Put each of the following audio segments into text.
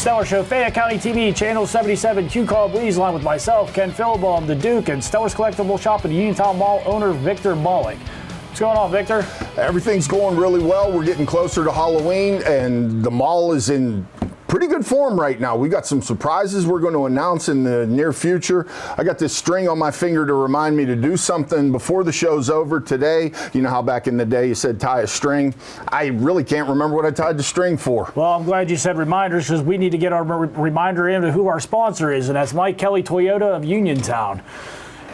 Stellar Show, Fayette County TV, Channel 77, Q-Call Bleeze, along with myself, Ken Philbaum, the Duke, and Stellar's Collectible Shop and Uniontown Mall owner, Victor Malik. What's going on, Victor? Everything's going really well. We're getting closer to Halloween, and the mall is in pretty good form right now. We got some surprises we're going to announce in the near future. I got this string on my finger to remind me to do something before the show's over today. You know how back in the day you said tie a string? I really can't remember what I tied the string for. Well, I'm glad you said reminders, because we need to get our reminder into who our sponsor is, and that's Mike Kelly Toyota of Uniontown.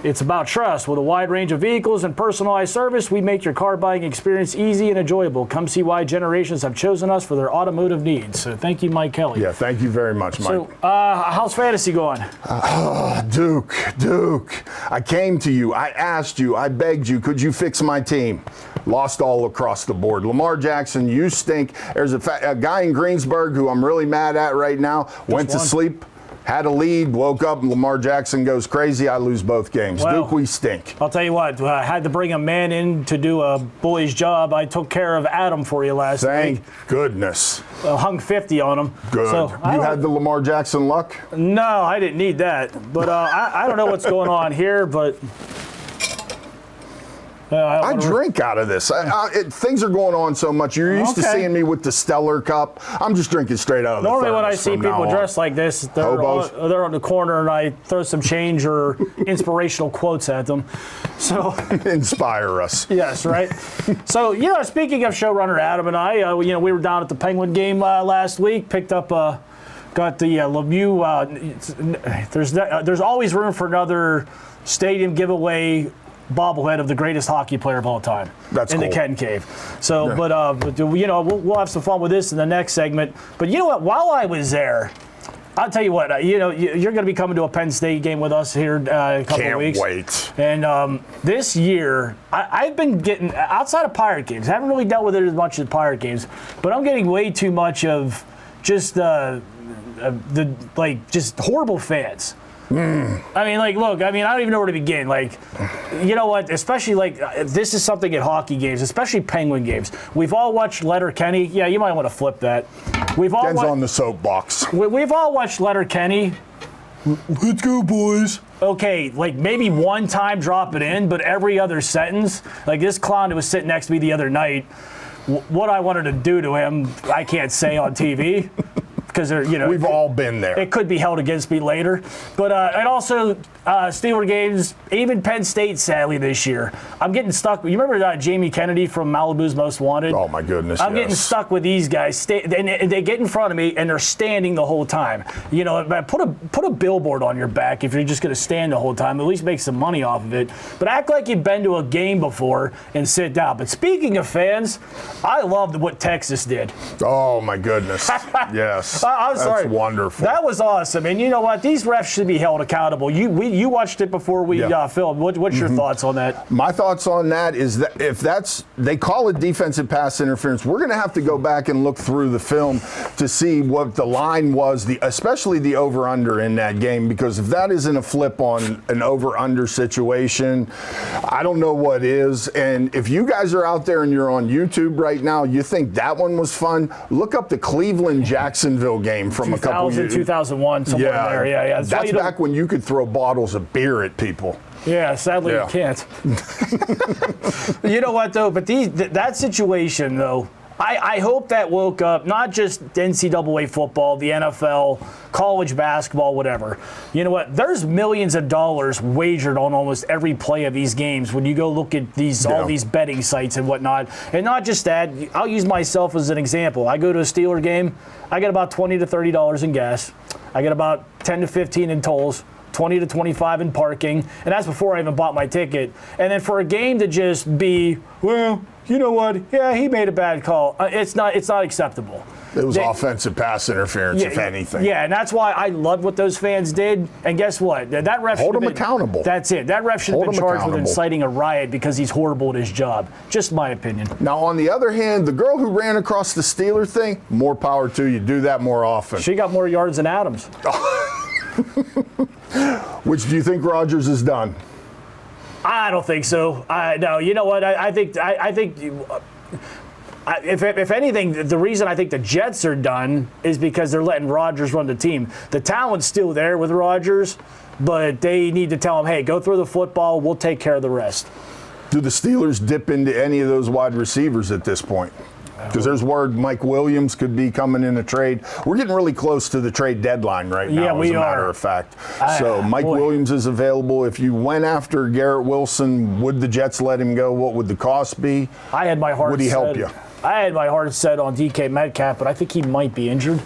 It's about trust. With a wide range of vehicles and personalized service, we make your car buying experience easy and enjoyable. Come see why generations have chosen us for their automotive needs. So thank you, Mike Kelly. Yeah, thank you very much, Mike. So, how's fantasy going? Duke, I came to you. I asked you. I begged you. Could you fix my team? Lost all across the board. Lamar Jackson, you stink. There's a guy in Greensburg who I'm really mad at right now. Went to sleep. Had a lead, woke up, and Lamar Jackson goes crazy. I lose both games. Well, Duke, we stink. I'll tell you what, I had to bring a man in to do a boy's job. I took care of Adam for you last week. Thank goodness. Hung 50 on him. Good. So, you had the Lamar Jackson luck? No, I didn't need that. But I don't know what's going on here, but... I drink out of this. Things are going on so much. You're used to seeing me with the Stellar Cup. I'm just drinking straight out of the Normally when I thermos see people dressed like this, they're on the corner and I throw some change or inspirational quotes at them. So inspire us. Yes, right. So, speaking of showrunner Adam and I, we were down at the Penguin game last week, picked up got the Lemieux. There's always room for another stadium giveaway bobblehead of the greatest hockey player of all time. That's in cool. The Ken Cave. So, yeah. But we'll have some fun with this in the next segment. But you know what? While I was there, I'll tell you what. You're going to be coming to a Penn State game with us here in a couple of weeks. Can't wait. And this year, I've been getting outside of Pirate games. I haven't really dealt with it as much as Pirate games, but I'm getting way too much of just just horrible fans. I mean, look, I don't even know where to begin. You know what? Especially, this is something at hockey games, especially Penguin games. We've all watched Letterkenny. Yeah, you might want to flip that. Ken's on the soapbox. We've all watched Letterkenny. Let's go, boys. Okay, maybe one time drop it in, but every other sentence, this clown who was sitting next to me the other night, what I wanted to do to him, I can't say on TV. Because we've all been there. It could be held against me later, but and also Steeler games, even Penn State, sadly this year. I'm getting stuck. You remember Jamie Kennedy from Malibu's Most Wanted? Oh my goodness! I'm getting stuck with these guys. And they get in front of me and they're standing the whole time. Put a billboard on your back if you're just going to stand the whole time. At least make some money off of it. But act like you've been to a game before and sit down. But speaking of fans, I loved what Texas did. Oh my goodness! Yes. I'm sorry. That's wonderful. That was awesome. And you know what? These refs should be held accountable. You watched it before we filmed. What's your thoughts on that? My thoughts on that is that if they call it defensive pass interference, we're going to have to go back and look through the film to see what the line was, especially the over-under in that game, because if that isn't a flip on an over-under situation, I don't know what is. And if you guys are out there and you're on YouTube right now, you think that one was fun, look up the Cleveland-Jacksonville game from a couple years. 2001, somewhere there. Yeah. That's back when you could throw bottles of beer at people. Yeah, sadly you can't. You know what, though? But that situation, though, I hope that woke up not just NCAA football, the NFL, college basketball, whatever. You know what? There's millions of dollars wagered on almost every play of these games when you go look at all these betting sites and whatnot. And not just that. I'll use myself as an example. I go to a Steeler game. I get about $20 to $30 in gas. I get about 10 to 15 in tolls. 20 to 25 in parking, and that's before I even bought my ticket. And then for a game to just be, well, you know what? Yeah, he made a bad call. It's not acceptable. It was offensive pass interference, if anything. Yeah, and that's why I loved what those fans did. And guess what? That ref hold him accountable. That's it. That ref should have been charged with inciting a riot because he's horrible at his job. Just my opinion. Now, on the other hand, the girl who ran across the Steeler thing, more power to you. Do that more often. She got more yards than Adams. Which do you think Rodgers has done? I don't think so. No, you know what? I think If anything, the reason I think the Jets are done is because they're letting Rodgers run the team. The talent's still there with Rodgers, but they need to tell him, hey, go throw the football. We'll take care of the rest. Do the Steelers dip into any of those wide receivers at this point? Because there's word Mike Williams could be coming in a trade. We're getting really close to the trade deadline right now, as a matter of fact. So Mike Williams is available. If you went after Garrett Wilson, would the Jets let him go? What would the cost be? I had my heart Would he help you? I had my heart set on DK Metcalf, but I think he might be injured.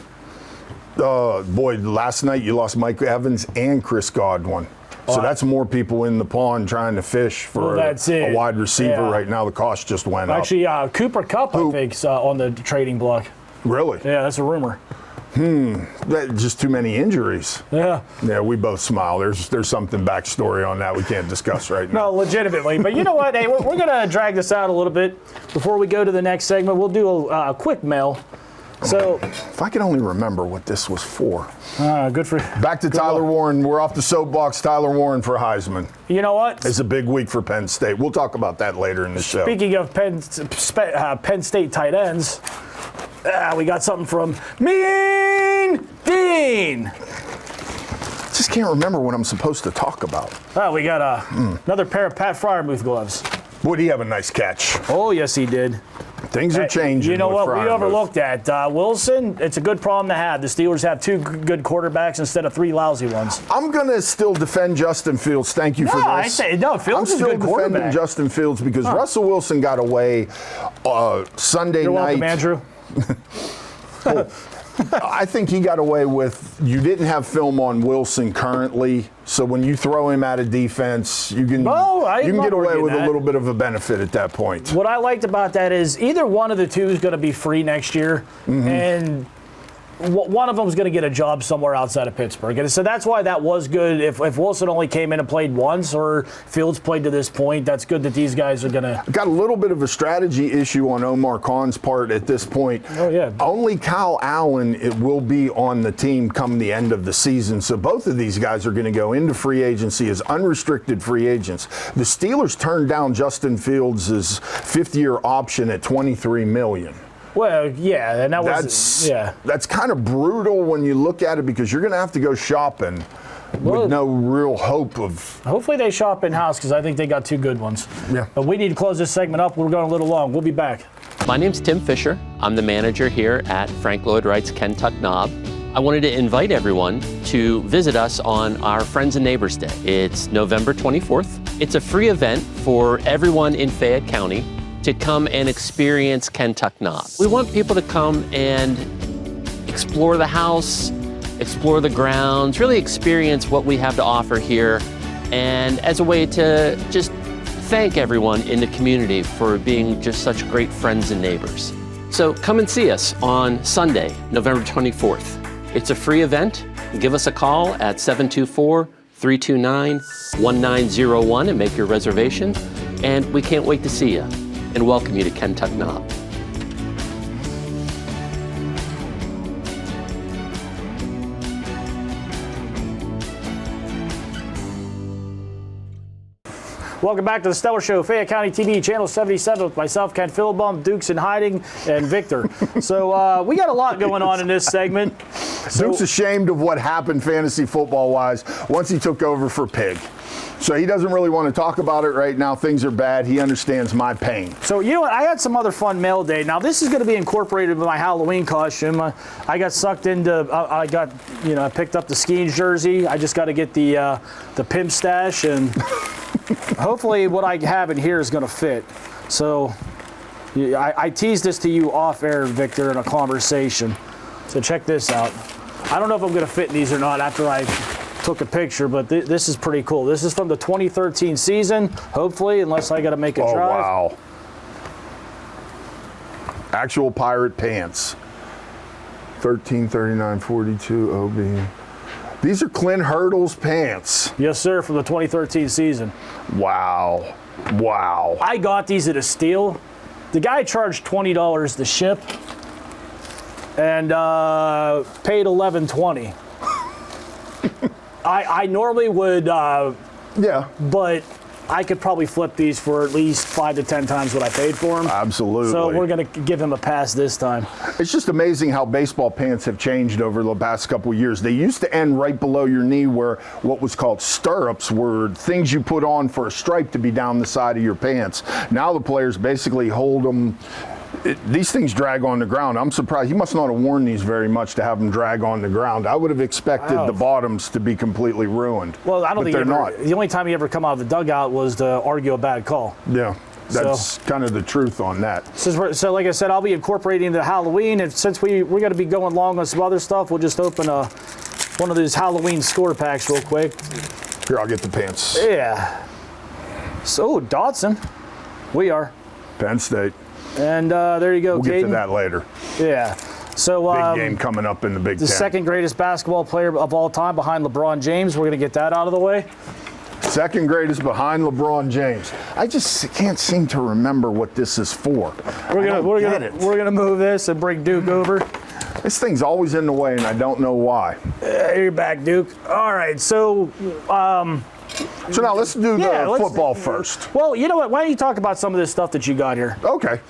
Boy, last night you lost Mike Evans and Chris Godwin. So that's more people in the pond trying to fish for a wide receiver right now. The cost just went up. Actually, Cooper Kupp, I think, is on the trading block. Really? Yeah, that's a rumor. Just too many injuries. Yeah. Yeah, we both smile. There's something backstory on that we can't discuss right now. No, legitimately. But you know what? Hey, we're going to drag this out a little bit before we go to the next segment. We'll do a quick mail. So, if I could only remember what this was for. Good for you. Back to Tyler Warren. We're off the soapbox. Tyler Warren for Heisman. You know what? It's a big week for Penn State. We'll talk about that later in the show. Speaking of Penn State tight ends, we got something from Mean Dean. Just can't remember what I'm supposed to talk about. We got another pair of Pat Fryermuth gloves. Boy, he have a nice catch. Oh, yes, he did. Things are changing. You know what Fryermuth. we overlooked at? Wilson, it's a good problem to have. The Steelers have 2 good quarterbacks instead of 3 lousy ones. I'm going to still defend Justin Fields. Thank you for this. Fields is a good quarterback. I'm still defending Justin Fields because Russell Wilson got away Sunday You're night. welcome, Andrew. I think he got away with, you didn't have film on Wilson currently, so when you throw him out of defense, you can get away with a little bit of a benefit at that point. What I liked about that is either one of the two is going to be free next year, and one of them is going to get a job somewhere outside of Pittsburgh. And so that's why that was good. If Wilson only came in and played once or Fields played to this point, that's good that these guys are going to. Got a little bit of a strategy issue on Omar Khan's part at this point. Oh, yeah. Only Kyle Allen will be on the team come the end of the season. So both of these guys are going to go into free agency as unrestricted free agents. The Steelers turned down Justin Fields' 5th-year option at $23 million. Well, yeah, and that's kind of brutal when you look at it because you're going to have to go shopping with no real hope of. Hopefully they shop in-house because I think they got 2 good ones. Yeah. But we need to close this segment up. We're going a little long. We'll be back. My name's Tim Fisher. I'm the manager here at Frank Lloyd Wright's Kentuck Knob. I wanted to invite everyone to visit us on our Friends and Neighbors Day. It's November 24th. It's a free event for everyone in Fayette County to come and experience Kentuck Knob. We want people to come and explore the house, explore the grounds, really experience what we have to offer here, and as a way to just thank everyone in the community for being just such great friends and neighbors. So come and see us on Sunday, November 24th. It's a free event. Give us a call at 724-329-1901 and make your reservation. And we can't wait to see you and welcome you to Kentuck Knob. Welcome back to the Stellar Show, Fayette County TV, Channel 77, with myself, Ken Philbum, Duke's in hiding, and Victor. So we got a lot going on in this segment. Duke's ashamed of what happened fantasy football-wise once he took over for Pig. So he doesn't really want to talk about it right now. Things are bad. He understands my pain. So you know what? I had some other fun mail day. Now this is going to be incorporated with my Halloween costume. I got sucked into. I picked up the skiing jersey. I just got to get the pimp stash, and hopefully what I have in here is going to fit. So I teased this to you off air, Victor, in a conversation. So check this out. I don't know if I'm going to fit in these or not after I took a picture, but this is pretty cool. This is from the 2013 season, hopefully, unless I got to make a drive. Oh, wow. Actual pirate pants. 1339.42 OB. These are Clint Hurdle's pants. Yes, sir, from the 2013 season. Wow. Wow. I got these at a steal. The guy charged $20 to ship and paid $11.20. I normally would, yeah, but I could probably flip these for at least 5 to 10 times what I paid for them. Absolutely. So we're going to give him a pass this time. It's just amazing how baseball pants have changed over the past couple of years. They used to end right below your knee, where what was called stirrups were things you put on for a stripe to be down the side of your pants. Now the players basically hold them. These things drag on the ground. I'm surprised. You must not have worn these very much to have them drag on the ground. I would have expected the bottoms to be completely ruined. Well, I don't think they're not. The only time you ever come out of the dugout was to argue a bad call. Yeah, that's kind of the truth on that. So like I said, I'll be incorporating the Halloween. And since we're going to be going long on some other stuff, we'll just open one of these Halloween score packs real quick. Here, I'll get the pants. Yeah. So, Dotson. We are. Penn State. And there you go, We'll get to Caden. that later. Yeah. So Big game coming up in the Big the Ten. second greatest basketball player of all time behind LeBron James. We're going to get that out of the way. Second greatest behind LeBron James. I just can't seem to remember what this is for. We're gonna move this and bring Duke over. This thing's always in the way, and I don't know why. You're back, Duke. All right. So. So now let's do the football first. Well, you know what? Why don't you talk about some of this stuff that you got here? Okay.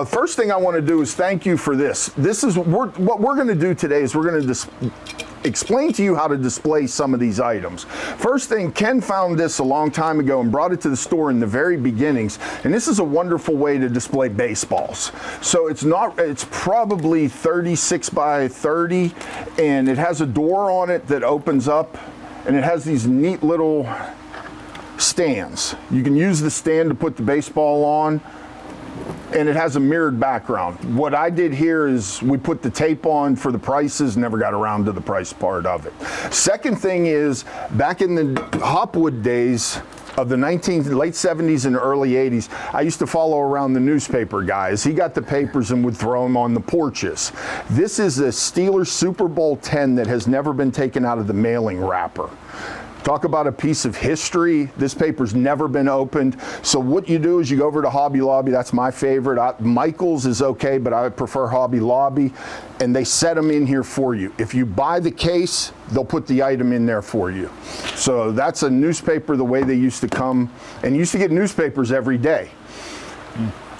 First thing I want to do is thank you for this. This is what we're going to do today is we're going to explain to you how to display some of these items. First thing, Ken found this a long time ago and brought it to the store in the very beginnings, and this is a wonderful way to display baseballs. So it's probably 36 by 30, and it has a door on it that opens up, and it has these neat little stands. You can use the stand to put the baseball on, and it has a mirrored background. What I did here is we put the tape on for the prices, never got around to the price part of it. Second thing is, back in the Hopwood days of the late 70s and early 80s, I used to follow around the newspaper guys. He got the papers and would throw them on the porches. This is a Steelers Super Bowl 10 that has never been taken out of the mailing wrapper. Talk about a piece of history. This paper's never been opened. So what you do is you go over to Hobby Lobby. That's my favorite. Michael's is okay, but I prefer Hobby Lobby. And they set them in here for you. If you buy the case, they'll put the item in there for you. So that's a newspaper the way they used to come. And you used to get newspapers every day.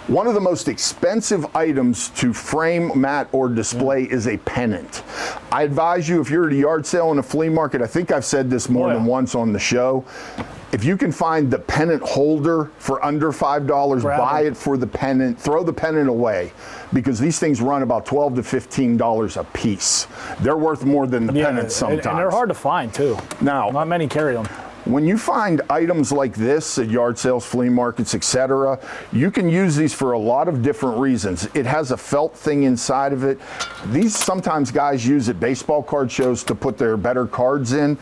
One of the most expensive items to frame, mat, or display is a pennant. I advise you, if you're at a yard sale in a flea market, I think I've said this more than once on the show, if you can find the pennant holder for under $5, buy it for the pennant, throw the pennant away, because these things run about $12 to $15 a piece. They're worth more than the pennants sometimes. And they're hard to find, too. Now, not many carry them. When you find items like this at yard sales, flea markets, etc., you can use these for a lot of different reasons. It has a felt thing inside of it. These sometimes guys use at baseball card shows to put their better cards in.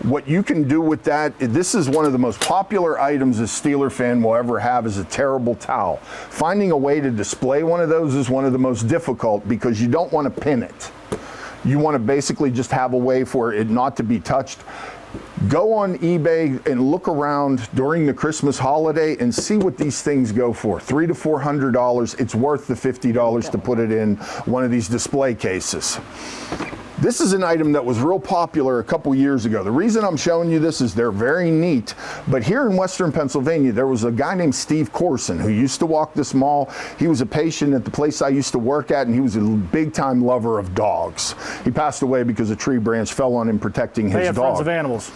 What you can do with that, this is one of the most popular items a Steeler fan will ever have, is a terrible towel. Finding a way to display one of those is one of the most difficult, because you don't want to pin it. You want to basically just have a way for it not to be touched. Go on eBay and look around during the Christmas holiday and see what these things go for. $300 to $400. It's worth the $50 to put it in one of these display cases. This is an item that was real popular a couple years ago. The reason I'm showing you this is they're very neat, but here in Western Pennsylvania, there was a guy named Steve Corson who used to walk this mall. He was a patient at the place I used to work at, and he was a big-time lover of dogs. He passed away because a tree branch fell on him protecting his dog. They had Friends of Animals.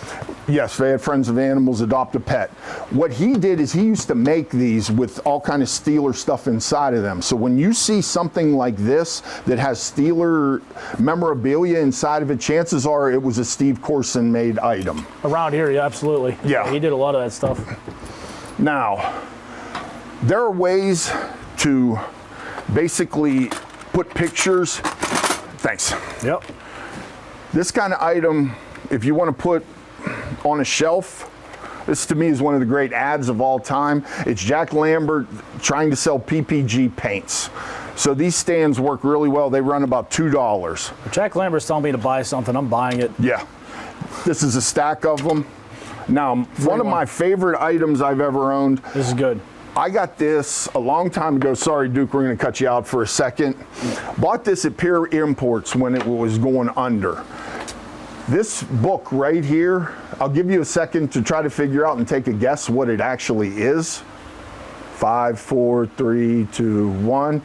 Yes, they had Friends of Animals, Adopt a Pet. What he did is he used to make these with all kind of Steeler stuff inside of them. So when you see something like this that has Steeler memorabilia inside of it, chances are it was a Steve Corson made item. Around here, yeah, absolutely. Yeah. He did a lot of that stuff. Now, there are ways to basically put pictures. Thanks. Yep. This kind of item, if you want to put on a shelf, this to me is one of the great ads of all time. It's Jack Lambert trying to sell PPG paints. So these stands work really well. They run about $2. If Jack Lambert's telling me to buy something, I'm buying it. Yeah. This is a stack of them. Now, one of my favorite items I've ever owned. This is good. I got this a long time ago. Sorry, Duke, we're going to cut you out for a second. Bought this at Pier Imports when it was going under. This book right here, I'll give you a second to try to figure out and take a guess what it actually is. 5, 4, 3, 2, 1.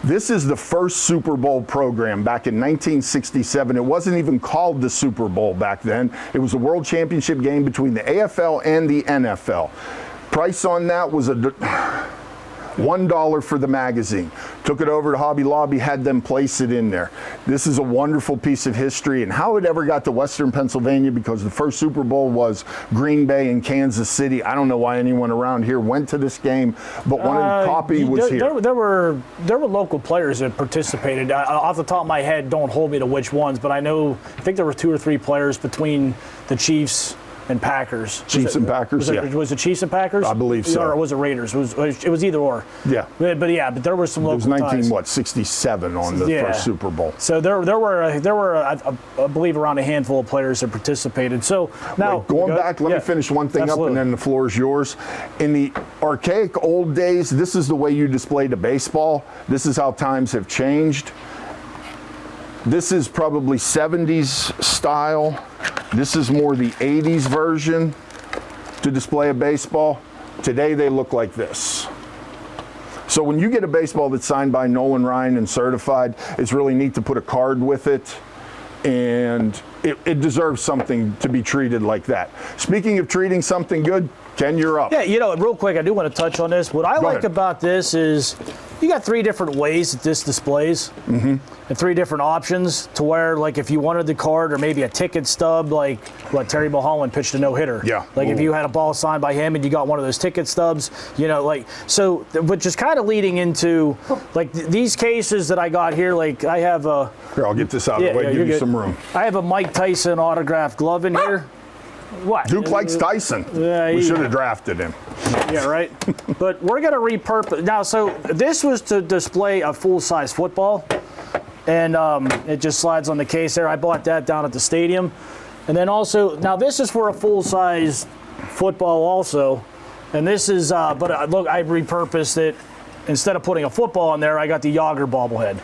This is the first Super Bowl program back in 1967. It wasn't even called the Super Bowl back then. It was a world championship game between the AFL and the NFL. Price on that was $1 for the magazine. Took it over to Hobby Lobby, had them place it in there. This is a wonderful piece of history, and how it ever got to Western Pennsylvania, because the first Super Bowl was Green Bay and Kansas City. I don't know why anyone around here went to this game, but one copy was here. There were local players that participated. Off the top of my head, don't hold me to which ones, but I think there were 2 or 3 players between the Chiefs and Packers. Chiefs and Packers, yeah. Was it Chiefs and Packers? I believe so. Or was it Raiders? It was either or. Yeah. But there were some local ties. It was 67 on the first Super Bowl. So there were I believe around a handful of players that participated. So now going back, let me finish one thing up, and then the floor is yours. In the archaic old days, this is the way you displayed a baseball. This is how times have changed. This is probably 70s style. This is more the 80s version to display a baseball. Today they look like this. So when you get a baseball that's signed by Nolan Ryan and certified, it's really neat to put a card with it, and it deserves something to be treated like that. Speaking of treating something good, Ken, you're up. Yeah, real quick, I do want to touch on this. What I like about this is you got 3 different ways that this displays, and 3 different options to where, like, if you wanted the card or maybe a ticket stub, like what Terry Mulholland pitched a no-hitter. Yeah. Like if you had a ball signed by him and you got one of those ticket stubs, so, which is kind of leading into, like, these cases that I got here. Like I have a. Here, I'll get this out of the way, give you some room. I have a Mike Tyson autographed glove in here. What? Duke likes Tyson. We should have drafted him. Yeah, right. But we're going to repurpose. Now, so this was to display a full-size football, and it just slides on the case there. I bought that down at the stadium. And then also, now this is for a full-size football also, and this is, but look, I repurposed it. Instead of putting a football in there, I got the Yager bobblehead.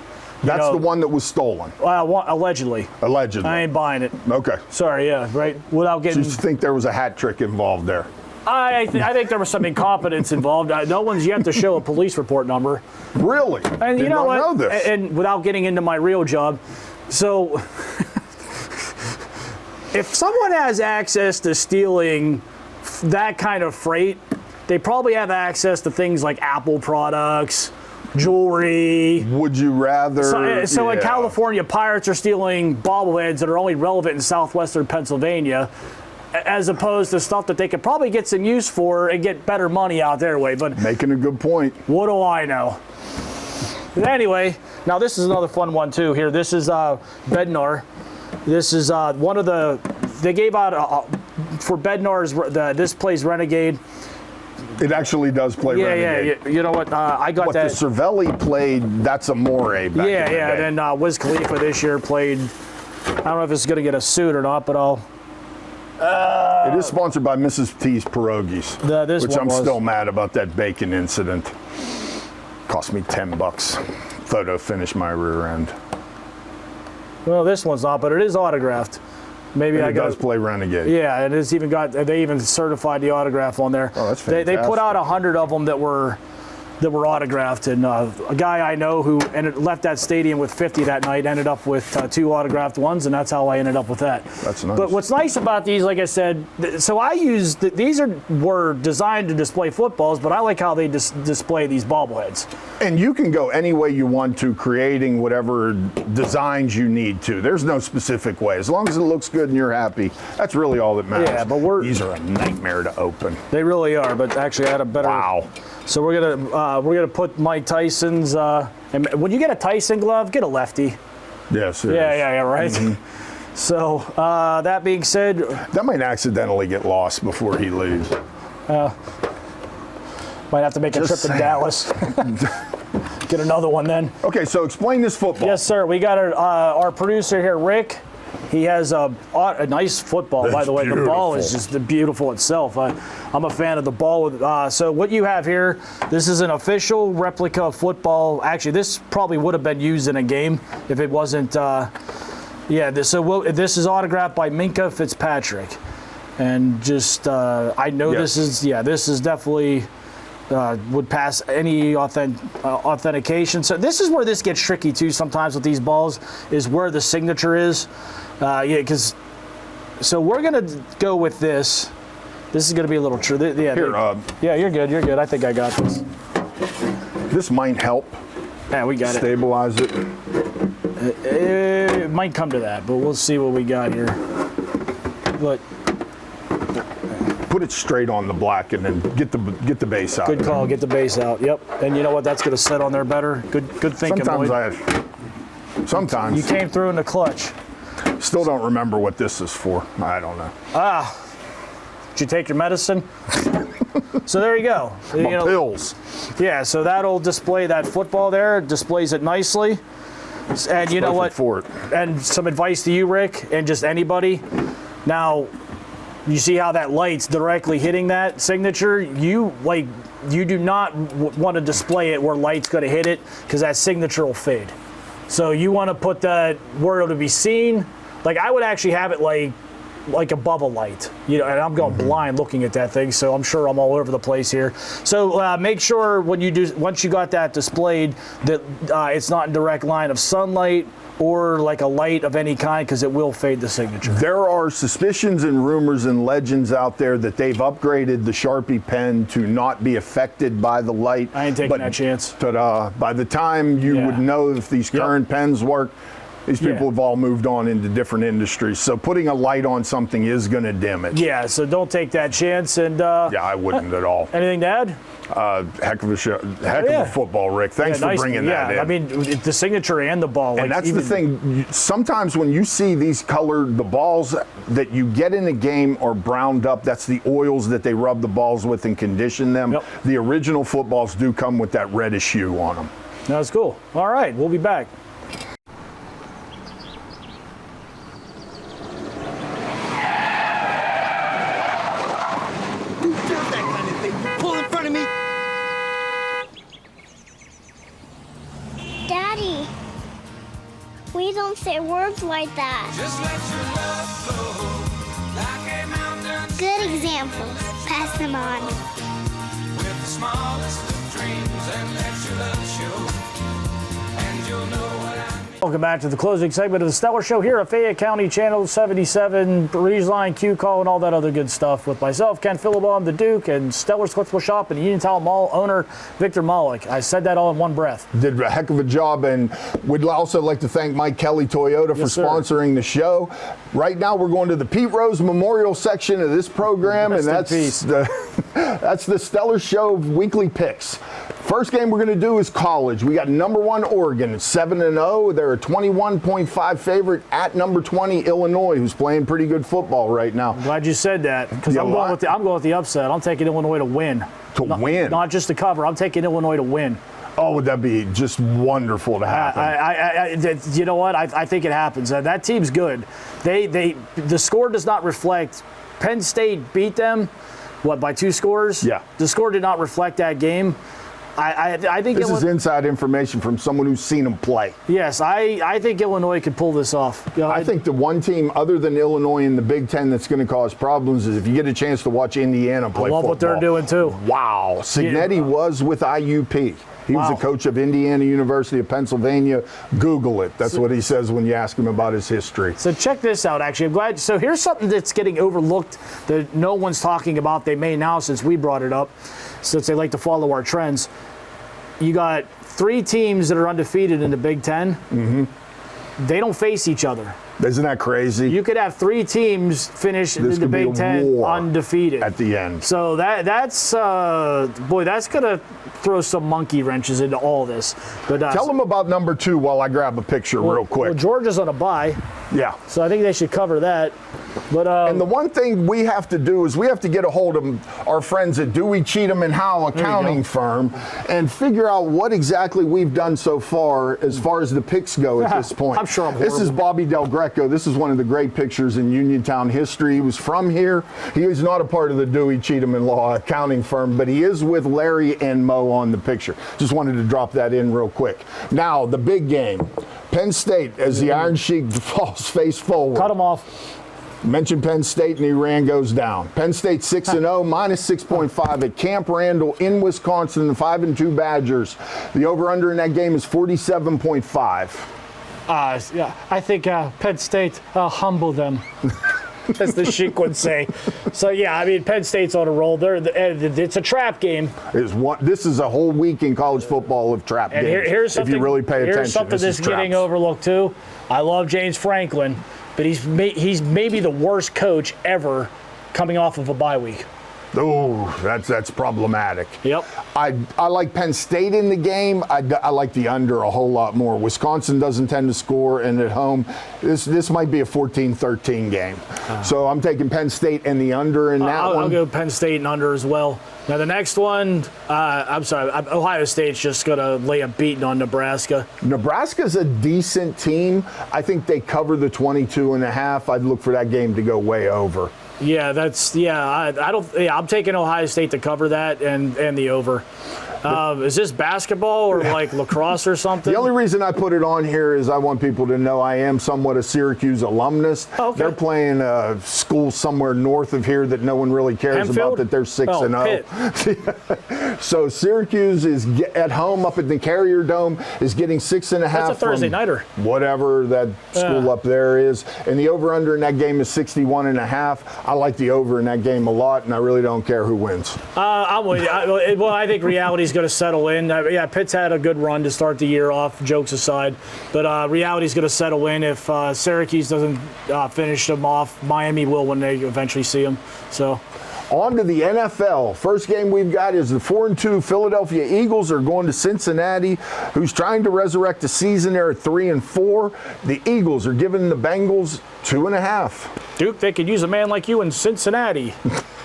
That's the one that was stolen. Allegedly. Allegedly. I ain't buying it. Okay. Sorry, yeah, right? Without getting. So you think there was a hat trick involved there? I think there was some incompetence involved. No one's yet to show a police report number. Really? And you know what? Know this. And without getting into my real job, so if someone has access to stealing that kind of freight, they probably have access to things like Apple products, jewelry. Would you rather? So in California, pirates are stealing bobbleheads that are only relevant in southwestern Pennsylvania, as opposed to stuff that they could probably get some use for and get better money out their way. But making a good point. What do I know? But anyway, now this is another fun one too. Here, this is Bednar. This is one of the. They gave out for Bednar's. This plays Renegade. It actually does play Renegade. Yeah. You know what? I got that. The Cervelli played, that's Amore back in the day. And then Wiz Khalifa this year played, I don't know if it's going to get a suit or not, but I'll. It is sponsored by Mrs. T's Pierogies, which I'm still mad about that bacon incident. Cost me $10. Photo finish my rear end. Well, this one's not, but it is autographed. Maybe and it does play Renegade. Yeah, and it's even got. They even certified the autograph on there. Oh, that's fantastic. They put out 100 of them that were autographed, and a guy I know who left that stadium with 50 that night ended up with 2 autographed ones, and that's how I ended up with that. That's nice. But what's nice about these, like I said, so I use these were designed to display footballs, but I like how they display these bobbleheads. And you can go any way you want to, creating whatever designs you need to. There's no specific way. As long as it looks good and you're happy, that's really all that matters. Yeah, but these are a nightmare to open. They really are. But actually, I had a better. Wow. So we're gonna put Mike Tyson's. And when you get a Tyson glove, get a lefty. Yes. Yeah. Right. Mm-hmm. So that being said, that might accidentally get lost before he leaves. Might have to make a trip to Dallas. Get another one then. Okay, so explain this football. Yes, sir. We got our producer here, Rick. He has a nice football, by the way. Beautiful. The ball is just beautiful itself. I'm a fan of the ball. So what you have here, this is an official replica of football. Actually, this probably would have been used in a game if it wasn't Yeah, this is autographed by Minka Fitzpatrick. And just, I know Yes. this is definitely would pass any authentication. So this is where this gets tricky too sometimes with these balls, is where the signature is. So we're going to go with this. This is going to be a little true. Yeah, Here, you're good. You're good. I think I got this. this might help Yeah, we got it. stabilize it. It might come to that, but we'll see what we got here. But Put it straight on the black and then get the base out. good call. Get the base out. Yep. And you know what? That's going to set on there better. Good thinking, Sometimes Lloyd. Sometimes. You came through in the clutch. Still don't remember what this is for. I don't know. Did you take your medicine? So there you go. My pills. Yeah, so that'll display that football there. It displays it nicely. And you know what? Perfect for it. And some advice to you, Rick, and just anybody. Now, you see how that light's directly hitting that signature? You do not want to display it where light's going to hit it, because that signature will fade. So you want to put that where it'll be seen. Like, I would actually have it like above a light, and I'm going blind looking at that thing, so I'm sure I'm all over the place here. So make sure once you got that displayed, that it's not in direct line of sunlight or like a light of any kind, because it will fade the signature. There are suspicions and rumors and legends out there that they've upgraded the Sharpie pen to not be affected by the light. I ain't taking that chance. But by the time you would know if these current pens work, these people have all moved on into different industries. So putting a light on something is going to dim it. Yeah, so don't take that chance. And Yeah, I wouldn't at all. anything to add? Heck of a show. Heck of a football, Rick. Thanks for bringing that in. I mean, the signature and the ball. And that's the thing. Sometimes when you see these the balls that you get in a game are browned up. That's the oils that they rub the balls with and condition them. Yep. The original footballs do come with that reddish hue on them. That's cool. All right, we'll be back. Daddy, we don't say words like that. Good examples. Pass them on. Welcome back to the closing segment of the Stellar Show here at Fayette County Channel 77, Ridgeline, Q-Call, and all that other good stuff with myself, Ken Philibon, the Duke, and Stellar's Collectible Shop and Uniontown Mall owner Victor Malik. I said that all in one breath. Did a heck of a job, and we'd also like to thank Mike Kelly Toyota for sponsoring the show. Right now, we're going to the Pete Rose Memorial section of this program, and that's the Stellar Show weekly picks. First game we're going to do is college. We got number 1 Oregon, 7-0. They're a 21.5 favorite at number 20 Illinois, who's playing pretty good football right now. Glad you said that, because I'm going with the upset. I'm taking Illinois to win. Win? Not just to cover. I'm taking Illinois to win. Oh, would that be just wonderful to happen? You know what? I think it happens. That team's good. The score does not reflect. Penn State beat them, by 2 scores? Yeah. The score did not reflect that game. I think this is inside information from someone who's seen them play. Yes, I think Illinois could pull this off. I think the one team other than Illinois in the Big Ten that's going to cause problems is if you get a chance to watch Indiana play football. I love what they're doing too. Wow. Signetti was with IUP. He was the coach of Indiana University of Pennsylvania. Google it. That's what he says when you ask him about his history. So check this out, actually. I'm glad. So here's something that's getting overlooked that no one's talking about. They may now, since we brought it up, since they like to follow our trends. You got 3 teams that are undefeated in the Big Ten. Mm-hmm. They don't face each other. Isn't that crazy? You could have 3 teams finish in the Big Ten undefeated at the end. So that's going to throw some monkey wrenches into all this. But tell them about number 2 while I grab a picture real quick. Well, Georgia's on a bye. Yeah. So I think they should cover that. But and the one thing we have to do is we have to get a hold of our friends at Dewey, Cheatham, and Howe accounting firm and figure out what exactly we've done so far as the picks go at this point. I'm sure I'm This is Bobby Del Greco. This is one of the great pictures in Uniontown history. He was from here. He is not a part of the Dewey, Cheatham, and Law accounting firm, but he is with Larry and Mo on the picture. Just wanted to drop that in real quick. Now, the big game. Penn State, as the Iron Sheik falls face forward. Cut him off. Mentioned Penn State, and Iran goes down. Penn State 6-0, minus 6.5 at Camp Randall in Wisconsin, the 5-2 Badgers. The over-under in that game is 47.5. Yeah, I think Penn State humble them, as the Sheik would say. So, yeah, I mean, Penn State's on a roll. It's a trap game. This is a whole week in college football of trap games. Here's something, if you really pay attention. Here's something that's getting overlooked, too. I love James Franklin, but he's maybe the worst coach ever coming off of a bye week. Oh, that's problematic. Yep. I like Penn State in the game. I like the under a whole lot more. Wisconsin doesn't tend to score, and at home, this might be a 14-13 game. So I'm taking Penn State and the under in that one. I'll go Penn State and under as well. Now the next one, I'm sorry, Ohio State's just going to lay a beating on Nebraska. Nebraska's a decent team. I think they cover the 22.5. I'd look for that game to go way over. Yeah, I'm taking Ohio State to cover that and the over. Is this basketball or like lacrosse or something? The only reason I put it on here is I want people to know I am somewhat a Syracuse alumnus. Oh, okay. They're playing a school somewhere north of here that no one really cares Hempfield? about, that they're 6-0. So Syracuse is at home up at the Carrier Dome, is getting 6.5. That's a Thursday nighter. Whatever that school up there is. And the over-under in that game is 61.5. I like the over in that game a lot, and I really don't care who wins. I'm with you. I think reality's going to settle in. Yeah, Pitt's had a good run to start the year off, jokes aside. But reality's going to settle in. If Syracuse doesn't finish them off, Miami will when they eventually see them. So. On to the NFL. First game we've got is the 4-2 Philadelphia Eagles are going to Cincinnati, who's trying to resurrect the season. They're at 3-4. The Eagles are giving the Bengals 2.5. Duke, they could use a man like you in Cincinnati.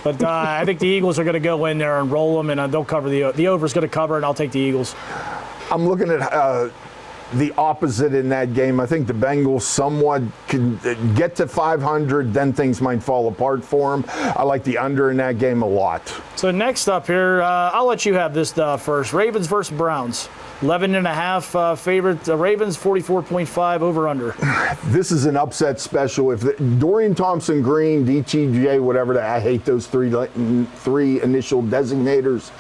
But I think the Eagles are going to go in there and roll them, and they'll cover the over's going to cover, and I'll take the Eagles. I'm looking at the opposite in that game. I think the Bengals somewhat can get to 500, then things might fall apart for them. I like the under in that game a lot. So next up here, I'll let you have this first. Ravens versus Browns. 11.5 favorite. The Ravens 44.5 over under. This is an upset special. If Dorian Thompson-Green, DTJ, whatever I hate those three initial designators.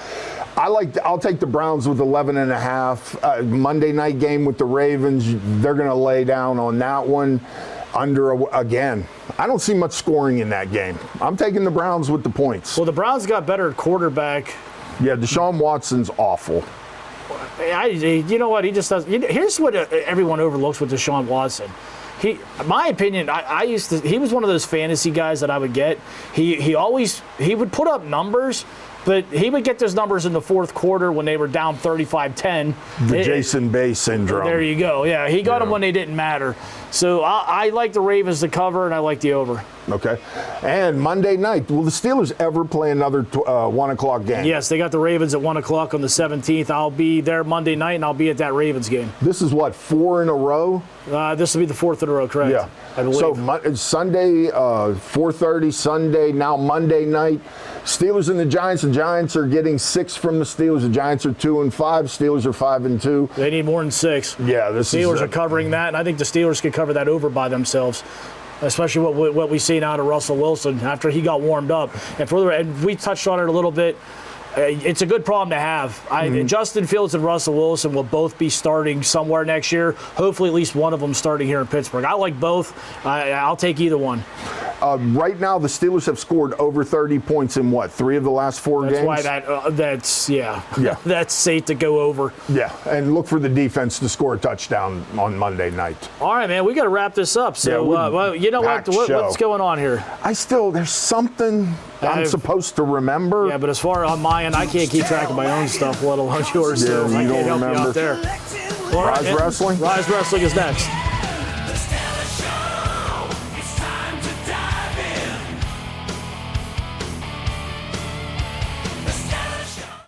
I'll take the Browns with 11.5. Monday night game with the Ravens, they're going to lay down on that one. Under again. I don't see much scoring in that game. I'm taking the Browns with the points. Well, the Browns got better at quarterback. Yeah, Deshaun Watson's awful. You know what? He just does. Here's what everyone overlooks with Deshaun Watson. My opinion, he was one of those fantasy guys that I would get. He would put up numbers, but he would get those numbers in the fourth quarter when they were down 35-10. The Jason Bay syndrome. There you go. Yeah, he got them when they didn't matter. So I like the Ravens to cover, and I like the over. Okay. And Monday night, will the Steelers ever play another 1 o'clock game? Yes, they got the Ravens at 1 o'clock on the 17th. I'll be there Monday night, and I'll be at that Ravens game. This is what, 4 in a row? This will be the 4th in a row, correct? Yeah. I believe. So Sunday, 4:30, Sunday, now Monday night. Steelers and the Giants. The Giants are getting 6 from the Steelers. The Giants are 2-5. Steelers are 5-2. They need more than 6. Yeah, the Steelers are covering that, and I think the Steelers could cover that over by themselves. Especially what we've seen out of Russell Wilson after he got warmed up. And we touched on it a little bit. It's a good problem to have. Justin Fields and Russell Wilson will both be starting somewhere next year. Hopefully at least one of them starting here in Pittsburgh. I like both. I'll take either one. Right now, the Steelers have scored over 30 points in 3 of the last 4 games? That's why that's safe to go over. Yeah, and look for the defense to score a touchdown on Monday night. All right, man, we got to wrap this up. So, you know what's going on here? There's something I'm supposed to remember. Yeah, but as far on my end, I can't keep track of my own stuff, let alone yours. Yeah, so I you can't don't help you remember. out there. Rise Wrestling? Rise Wrestling is next.